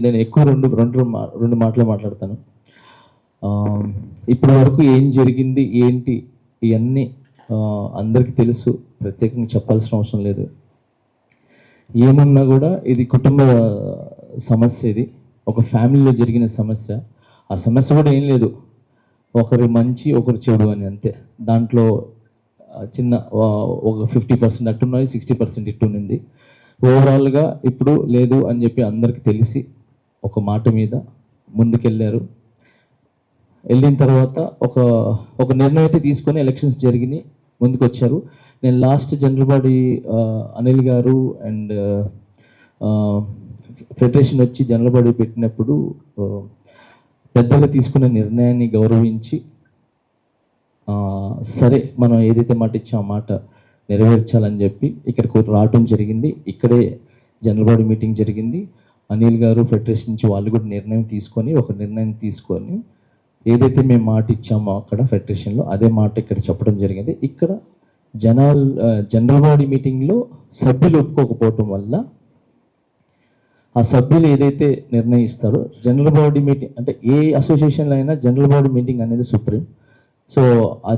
నేను ఎక్కువ రెండు మాటలు మాట్లాడతాను. ఇప్పటి వరకు ఏం జరిగింది ఏంటి ఇవన్నీ అందరికీ తెలుసు, ప్రత్యేకంగా చెప్పాల్సిన అవసరం లేదు. ఏమున్నా కూడా ఇది కుటుంబ సమస్య, ఇది ఒక ఫ్యామిలీలో జరిగిన సమస్య. ఆ సమస్య కూడా ఏం లేదు, ఒకరి మంచి ఒకరు చెడు అని, అంతే. దాంట్లో చిన్న ఒక 50% అట్టున్నది, 60% ఇట్టునింది. ఓవరాల్గా ఇప్పుడు లేదు అని చెప్పి అందరికీ తెలిసి ఒక మాట మీద ముందుకెళ్ళారు. వెళ్ళిన తర్వాత ఒక నిర్ణయం అయితే తీసుకొని ఎలక్షన్స్ జరిగినాయి, ముందుకు వచ్చారు. నేను లాస్ట్ జనరల్ బాడీ అనిల్ గారు అండ్ ఫెడరేషన్ వచ్చి జనరల్ బాడీ పెట్టినప్పుడు పెద్దగా తీసుకున్న నిర్ణయాన్ని గౌరవించి సరే మనం ఏదైతే మాట ఇచ్చామో ఆ మాట నెరవేర్చాలని చెప్పి ఇక్కడికి రావటం జరిగింది. ఇక్కడే జనరల్ బాడీ మీటింగ్ జరిగింది. అనిల్ గారు ఫెడరేషన్ నుంచి వాళ్ళు కూడా నిర్ణయం తీసుకొని ఏదైతే మేము మాట ఇచ్చామో అక్కడ ఫెడరేషన్లో అదే మాట ఇక్కడ చెప్పడం జరిగింది. ఇక్కడ జనరల్ బాడీ మీటింగ్లో సభ్యులు ఒప్పుకోకపోవటం వల్ల ఆ సభ్యులు ఏదైతే నిర్ణయిస్తారో జనరల్ బాడీ మీటింగ్ అంటే ఏ అసోసియేషన్లో అయినా జనరల్ బాడీ మీటింగ్ అనేది సుప్రీం. సో ఆ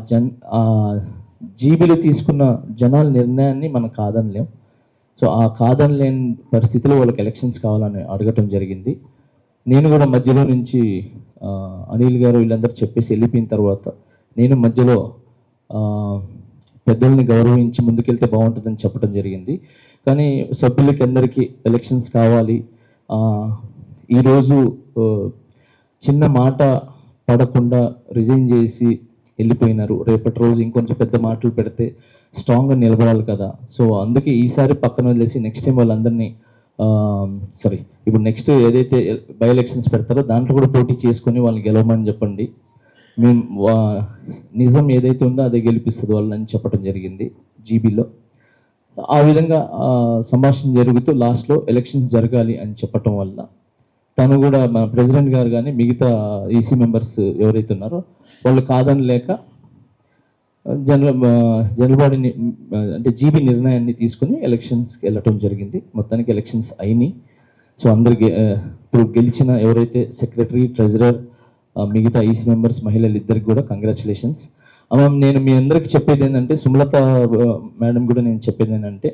జీబీలు తీసుకున్న జనాల నిర్ణయాన్ని మనం కాదనలేం. సో ఆ కాదనలేని పరిస్థితిలో వాళ్ళకి ఎలక్షన్స్ కావాలని అడగటం జరిగింది. నేను కూడా మధ్యలో నుంచి అనిల్ గారు వీళ్ళందరూ చెప్పేసి వెళ్ళిపోయిన తర్వాత నేను మధ్యలో పెద్దల్ని గౌరవించి ముందుకెళ్తే బాగుంటుందని చెప్పడం జరిగింది. కానీ సభ్యులకి అందరికీ ఎలక్షన్స్ కావాలి, ఈరోజు చిన్న మాట పడకుండా రిజైన్ చేసి వెళ్ళిపోయినారు. రేపటి రోజు ఇంకొంచెం పెద్ద మాటలు పెడితే స్ట్రాంగ్గా నిలబడాలి కదా. సో అందుకే ఈసారి పక్కన వదిలేసి నెక్స్ట్ టైం వాళ్ళందరినీ ఇప్పుడు నెక్స్ట్ ఏదైతే బై ఎలక్షన్స్ పెడతారో దాంట్లో కూడా పోటీ చేసుకొని వాళ్ళని గెలవమని చెప్పండి. మేము నిజం ఏదైతే ఉందో అదే గెలిపిస్తుంది వాళ్ళని చెప్పడం జరిగింది జీబీలో. ఆ విధంగా సంభాషణ జరుగుతూ లాస్ట్లో ఎలక్షన్స్ జరగాలి అని చెప్పటం వల్ల తను కూడా మన ప్రెసిడెంట్ గారు కానీ మిగతా ఈసీ మెంబర్స్ ఎవరైతే ఉన్నారో వాళ్ళు కాదని లేక జనరల్ బాడీని అంటే జీబీ నిర్ణయాన్ని తీసుకుని ఎలక్షన్స్కి వెళ్ళటం జరిగింది. మొత్తానికి ఎలక్షన్స్ అయినాయి. సో అందరికి ఇప్పుడు గెలిచిన ఎవరైతే సెక్రటరీ, ట్రెజరర్, మిగతా ఈసీ మెంబర్స్, మహిళలు ఇద్దరికి కూడా కంగ్రాచులేషన్స్. నేను మీ అందరికి చెప్పేది ఏంటంటే, సుమలత మేడం కూడా నేను చెప్పేది ఏంటంటే,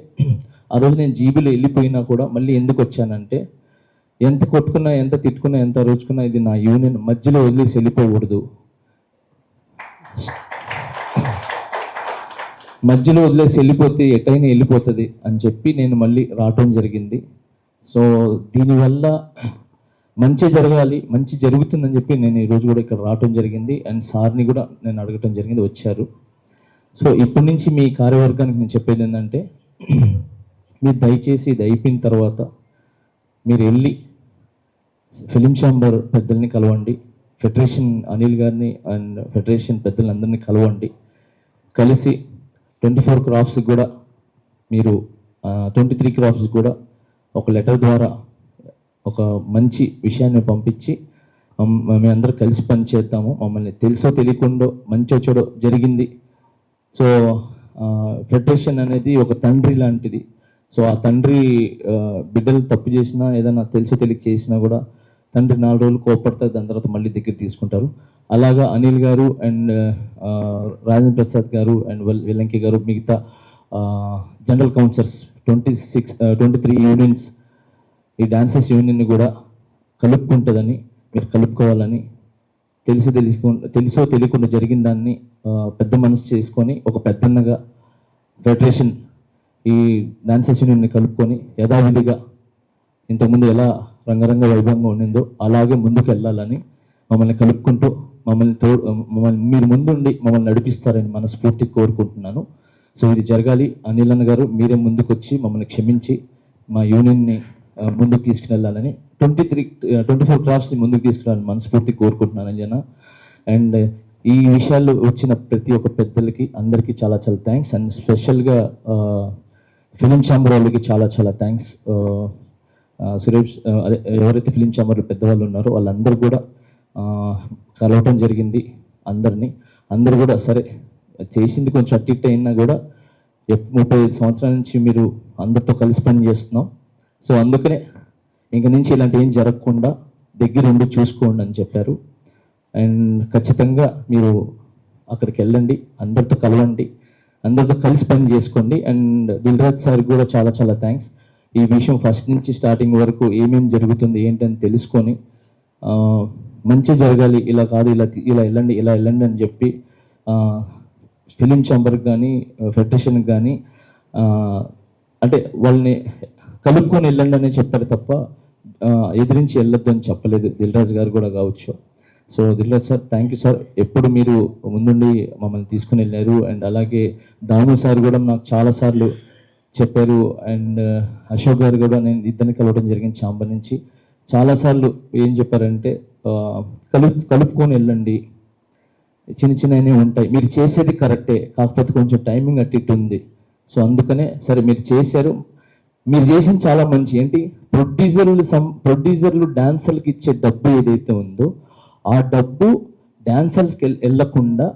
ఆ రోజు నేను జీబీలో వెళ్ళిపోయినా కూడా మళ్ళీ ఎందుకు వచ్చానంటే, ఎంత కొట్టుకున్నా, ఎంత తిట్టుకున్నా, ఎంత రోజుకున్నా ఇది నా యూనియన్, మధ్యలో వదిలేసి వెళ్ళిపోకూడదు. మధ్యలో వదిలేసి వెళ్ళిపోతే ఎటైనా వెళ్ళిపోతుంది అని చెప్పి నేను మళ్ళీ రావటం జరిగింది. సో దీనివల్ల మంచి జరగాలి, మంచి జరుగుతుందని చెప్పి నేను ఈరోజు కూడా ఇక్కడ రావటం జరిగింది. అండ్ సార్ని కూడా నేను అడగటం జరిగింది, వచ్చారు. సో ఇప్పటి నుంచి మీ కార్యవర్గానికి నేను చెప్పేది ఏంటంటే, మీరు దయచేసి ఇది అయిపోయిన తర్వాత మీరు వెళ్ళి ఫిలిం ఛాంబర్ పెద్దల్ని కలవండి, ఫెడరేషన్ అనిల్ గారిని అండ్ ఫెడరేషన్ పెద్దలందరినీ కలవండి. కలిసి 24 క్రాఫ్ట్స్కి కూడా మీరు 23 క్రాఫ్ట్స్ కూడా ఒక లెటర్ ద్వారా ఒక మంచి విషయాన్ని పంపించి మేమందరూ కలిసి పనిచేద్దాము. మమ్మల్ని తెలుసో తెలియకుండా మంచో చెడో జరిగింది. సో ఫెడరేషన్ అనేది ఒక తండ్రి లాంటిది. సో ఆ తండ్రి బిడ్డలు తప్పు చేసినా, ఏదైనా తెలుసో తెలియక చేసినా కూడా తండ్రి 4 రోజులు కోపడతారు, దాని తర్వాత మళ్ళీ దగ్గర తీసుకుంటారు. అలాగా అనిల్ గారు అండ్ రాజేంద్ర ప్రసాద్ గారు అండ్ వెల్లంకి గారు, మిగతా జనరల్ కౌన్సిలర్స్ 23 యూనియన్స్, ఈ డాన్సర్స్ యూనియన్ని కూడా కలుపుకుంటుందని, మీరు కలుపుకోవాలని, తెలుసో తెలియకుండా జరిగిన దాన్ని పెద్ద మనసు చేసుకొని ఒక పెద్దన్నగా ఫెడరేషన్ ఈ డాన్సర్స్ యూనియన్ని కలుపుకొని యథావిధిగా ఇంతకుముందు ఎలా రంగరంగ వైభవంగా ఉండిందో అలాగే ముందుకు వెళ్ళాలని, మమ్మల్ని కలుపుకుంటూ మమ్మల్ని మీరు ముందుండి మమ్మల్ని నడిపిస్తారని మనస్ఫూర్తిగా కోరుకుంటున్నాను. సో ఇది జరగాలి. అనిల్ అన్న గారు మీరే ముందుకు వచ్చి మమ్మల్ని క్షమించి మా యూనియన్ని ముందుకు తీసుకువెళ్ళాలని, 24 క్రాఫ్ట్స్ని ముందుకు తీసుకురావాలని మనస్ఫూర్తిగా కోరుకుంటున్నాను అంజనా. అండ్ ఈ విషయాలు వచ్చిన ప్రతి ఒక్క పెద్దలకి అందరికీ చాలా చాలా థ్యాంక్స్. అండ్ స్పెషల్గా ఫిలిం ఛాంబర్ వాళ్ళకి చాలా చాలా థ్యాంక్స్. సురేష్, అదే ఎవరైతే ఫిలిం ఛాంబర్లో పెద్దవాళ్ళు ఉన్నారో వాళ్ళందరూ కూడా కలవటం జరిగింది. అందరూ కూడా సరే చేసింది కొంచెం అట్టి అయినా కూడా 35 సంవత్సరాల నుంచి మీరు అందరితో కలిసి పని చేస్తున్నాం. సో అందుకనే ఇంక నుంచి ఇలాంటి ఏం జరగకుండా దగ్గరుండి చూసుకోండి అని చెప్పారు. అండ్ ఖచ్చితంగా మీరు అక్కడికి వెళ్ళండి, అందరితో కలవండి, అందరితో కలిసి పని చేసుకోండి. అండ్ దిల్రాజ్ సార్ కూడా చాలా చాలా థ్యాంక్స్. ఈ విషయం ఫస్ట్ నుంచి స్టార్టింగ్ వరకు ఏమేమి జరుగుతుంది ఏంటని తెలుసుకొని మంచి జరగాలి, ఇలా కాదు ఇలా వెళ్ళండి అని చెప్పి ఫిలిం ఛాంబర్కి కానీ ఫెడరేషన్కి కానీ అంటే వాళ్ళని కలుపుకొని వెళ్ళండి అనే చెప్పారు తప్ప ఎదిరించి వెళ్ళొద్దు అని చెప్పలేదు. దిల్రాజ్ గారు కూడా కావచ్చు. So Dilraj sir thank you sir, ఎప్పుడు మీరు ముందుండి మమ్మల్ని తీసుకుని వెళ్ళారు. అండ్ అలాగే దాము సార్ కూడా నాకు చాలాసార్లు చెప్పారు. అండ్ అశోక్ గారు కూడా నేను ఇద్దరిని కలవడం జరిగింది ఛాంబర్ నుంచి. చాలాసార్లు ఏం చెప్పారంటే కలుపుకొని వెళ్ళండి, చిన్నవి ఉంటాయి, మీరు చేసేది కరెక్టే, కాకపోతే కొంచెం టైమింగ్ అట్టి ఇటు ఉంది. సో అందుకనే సరే మీరు చేశారు, మీరు చేసింది చాలా మంచి. ఏంటి ప్రొడ్యూసర్లు డాన్సర్లకు ఇచ్చే డబ్బు ఏదైతే ఉందో ఆ డబ్బు డాన్సర్స్కి వెళ్ళకుండా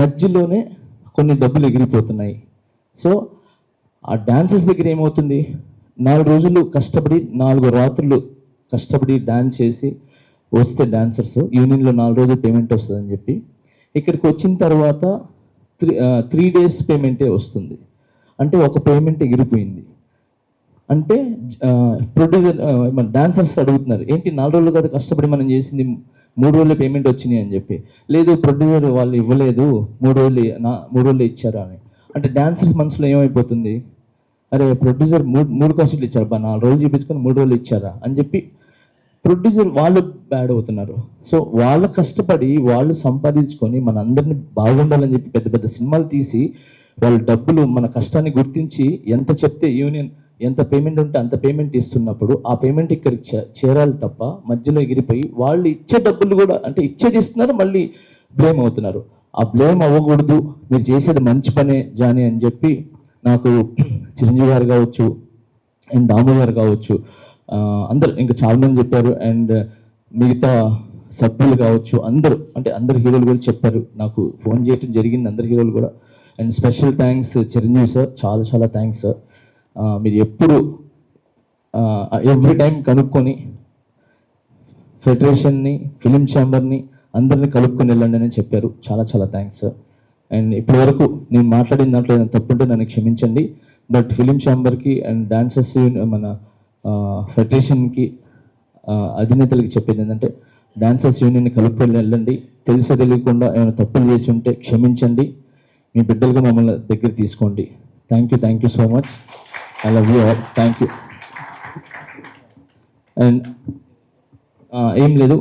మధ్యలోనే కొన్ని డబ్బులు ఎగిరిపోతున్నాయి. సో ఆ డాన్సర్స్ దగ్గర ఏమవుతుంది, 4 రోజులు కష్టపడి 4 రాత్రులు కష్టపడి డాన్స్ చేసి వస్తే డాన్సర్స్ యూనియన్లో 4 రోజులు పేమెంట్ వస్తుందని చెప్పి ఇక్కడికి వచ్చిన తర్వాత 3 days పేమెంటే వస్తుంది. అంటే ఒక పేమెంట్ ఎగిరిపోయింది. అంటే ప్రొడ్యూసర్ డాన్సర్స్ అడుగుతున్నారు, ఏంటి 4 రోజులు కదా కష్టపడి మనం చేసింది, 3 రోజులు పేమెంట్ వచ్చినాయి అని చెప్పి. లేదు ప్రొడ్యూసర్ వాళ్ళు ఇవ్వలేదు, 3 రోజులు ఇచ్చారా అని. అంటే డాన్సర్స్ మనసులో ఏమైపోతుంది, అరే ప్రొడ్యూసర్ 3 కాస్ట్లు ఇచ్చారు, 4 రోజులు చూపించుకొని 3 రోజులు ఇచ్చారా అని చెప్పి ప్రొడ్యూసర్ వాళ్ళు బ్యాడ్ అవుతున్నారు. సో వాళ్ళు కష్టపడి వాళ్ళు సంపాదించుకొని మన అందరిని బాగుండాలని చెప్పి పెద్ద పెద్ద సినిమాలు తీసి వాళ్ళ డబ్బులు మన కష్టాన్ని గుర్తించి ఎంత చెప్తే యూనియన్ ఎంత పేమెంట్ ఉంటే అంత పేమెంట్ ఇస్తున్నప్పుడు ఆ పేమెంట్ ఇక్కడికి చేరాలి తప్ప మధ్యలో ఎగిరిపోయి వాళ్ళు ఇచ్చే డబ్బులు కూడా అంటే ఇచ్చేది ఇస్తున్నారు, మళ్ళీ బ్లేమ్ అవుతున్నారు. ఆ బ్లేమ్ అవ్వకూడదు, మీరు చేసేది మంచి పనే జానీ అని చెప్పి నాకు చిరంజీవి గారు కావచ్చు అండ్ దాము గారు కావచ్చు అందరు ఇంకా చాలామంది చెప్పారు. అండ్ మిగతా సభ్యులు కావచ్చు అందరు హీరోలు కూడా చెప్పారు, నాకు ఫోన్ చేయడం జరిగింది అందరు హీరోలు కూడా. And special thanks Chiranjeevi sir, చాలా చాలా థ్యాంక్స్ సార్. మీరు ఎప్పుడు ఎవ్రీ టైం కనుక్కొని ఫెడరేషన్ని ఫిలిం ఛాంబర్ని అందరినీ కలుపుకొని వెళ్ళండి అని చెప్పారు. చాలా చాలా థ్యాంక్స్ సార్. అండ్ ఇప్పటివరకు నేను మాట్లాడిన దాంట్లో ఏదైనా తప్పుంటే నన్ను క్షమించండి. బట్ ఫిలిం ఛాంబర్కి అండ్ డాన్సర్స్ మన ఫెడరేషన్కి అధినేతలకి చెప్పేది ఏంటంటే డాన్సర్స్ యూనియన్ని కలుపుకొని వెళ్ళండి, తెలిసో తెలియకుండా ఏమైనా తప్పులు చేసి ఉంటే క్షమించండి, మీ బిడ్డలుగా మమ్మల్ని దగ్గర తీసుకోండి. Thank you so much. I love you all. Thank you. And ఏం లేదు,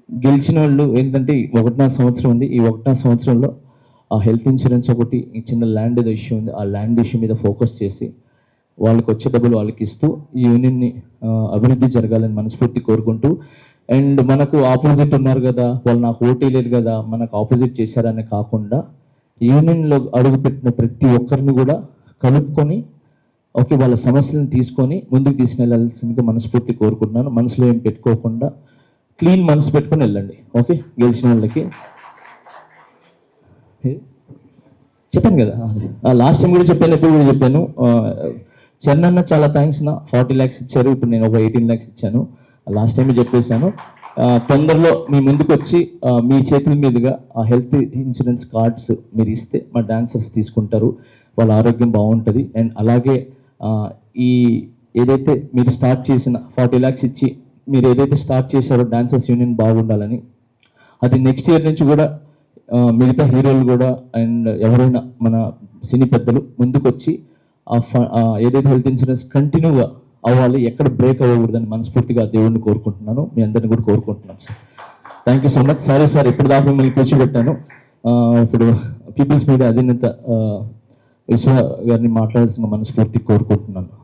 గెలిచిన వాళ్ళు ఏంటంటే 1.5 సంవత్సరం ఉంది. ఈ 1.5 సంవత్సరంలో ఆ హెల్త్ ఇన్సూరెన్స్ ఒకటి చిన్న ల్యాండ్ ఏదో ఇష్యూ ఉంది, ఆ ల్యాండ్ ఇష్యూ మీద ఫోకస్ చేసి వాళ్ళకి వచ్చే డబ్బులు వాళ్ళకి ఇస్తూ ఈ యూనియన్ని అభివృద్ధి జరగాలని మనస్ఫూర్తి కోరుకుంటూ, అండ్ మనకు ఆపోజిట్ ఉన్నారు కదా వాళ్ళు నాకు ఓటీ లేదు కదా మనకు ఆపోజిట్ చేశారని కాకుండా యూనియన్లో అడుగుపెట్టిన ప్రతి ఒక్కరిని కూడా కలుపుకొని ఓకే వాళ్ళ సమస్యలను తీసుకొని ముందుకు తీసుకెళ్లాల్సిందిగా మనస్ఫూర్తి కోరుకుంటున్నాను. మనసులో ఏం పెట్టుకోకుండా క్లీన్ మనసు పెట్టుకొని వెళ్ళండి. ఓకే, గెలిచిన వాళ్ళకి చెప్పాను కదా, లాస్ట్ టైం కూడా చెప్పాను, ఎప్పుడు కూడా చెప్పాను. చరణ్ అన్న చాలా థ్యాంక్స్ నా, 40 lakhs ఇచ్చారు, ఇప్పుడు నేను ఒక 18 lakhs ఇచ్చాను. లాస్ట్ టైం చెప్పేశాను. తొందరలో మీ ముందుకు వచ్చి మీ చేతుల మీదుగా ఆ హెల్త్ ఇన్సూరెన్స్ కార్డ్స్ మీరు ఇస్తే మా డాన్సర్స్ తీసుకుంటారు, వాళ్ళ ఆరోగ్యం బాగుంటుంది. అండ్ అలాగే ఈ ఏదైతే మీరు స్టార్ట్ చేసిన 40 lakhs ఇచ్చి మీరు ఏదైతే స్టార్ట్ చేశారో డాన్సర్స్ యూనియన్ బాగుండాలని, అది నెక్స్ట్ ఇయర్ నుంచి కూడా మిగతా హీరోలు కూడా అండ్ ఎవరైనా మన సినీ పెద్దలు ముందుకు వచ్చి ఏదైతే హెల్త్ ఇన్సూరెన్స్ కంటిన్యూగా అవ్వాలి, ఎక్కడ బ్రేక్ అవ్వకూడదని మనస్ఫూర్తిగా దేవుడిని కోరుకుంటున్నాను, మీ అందరిని కూడా కోరుకుంటున్నాను sir. Thank you so much. Sorry sir ఇప్పుడు దాకా మిమ్మల్ని కూర్చోబెట్టాను. ఇప్పుడు పీపుల్స్ మీడియా అధినేత విశ్వ గారిని మాట్లాడాల్సిన మనస్ఫూర్తి కోరుకుంటున్నాను.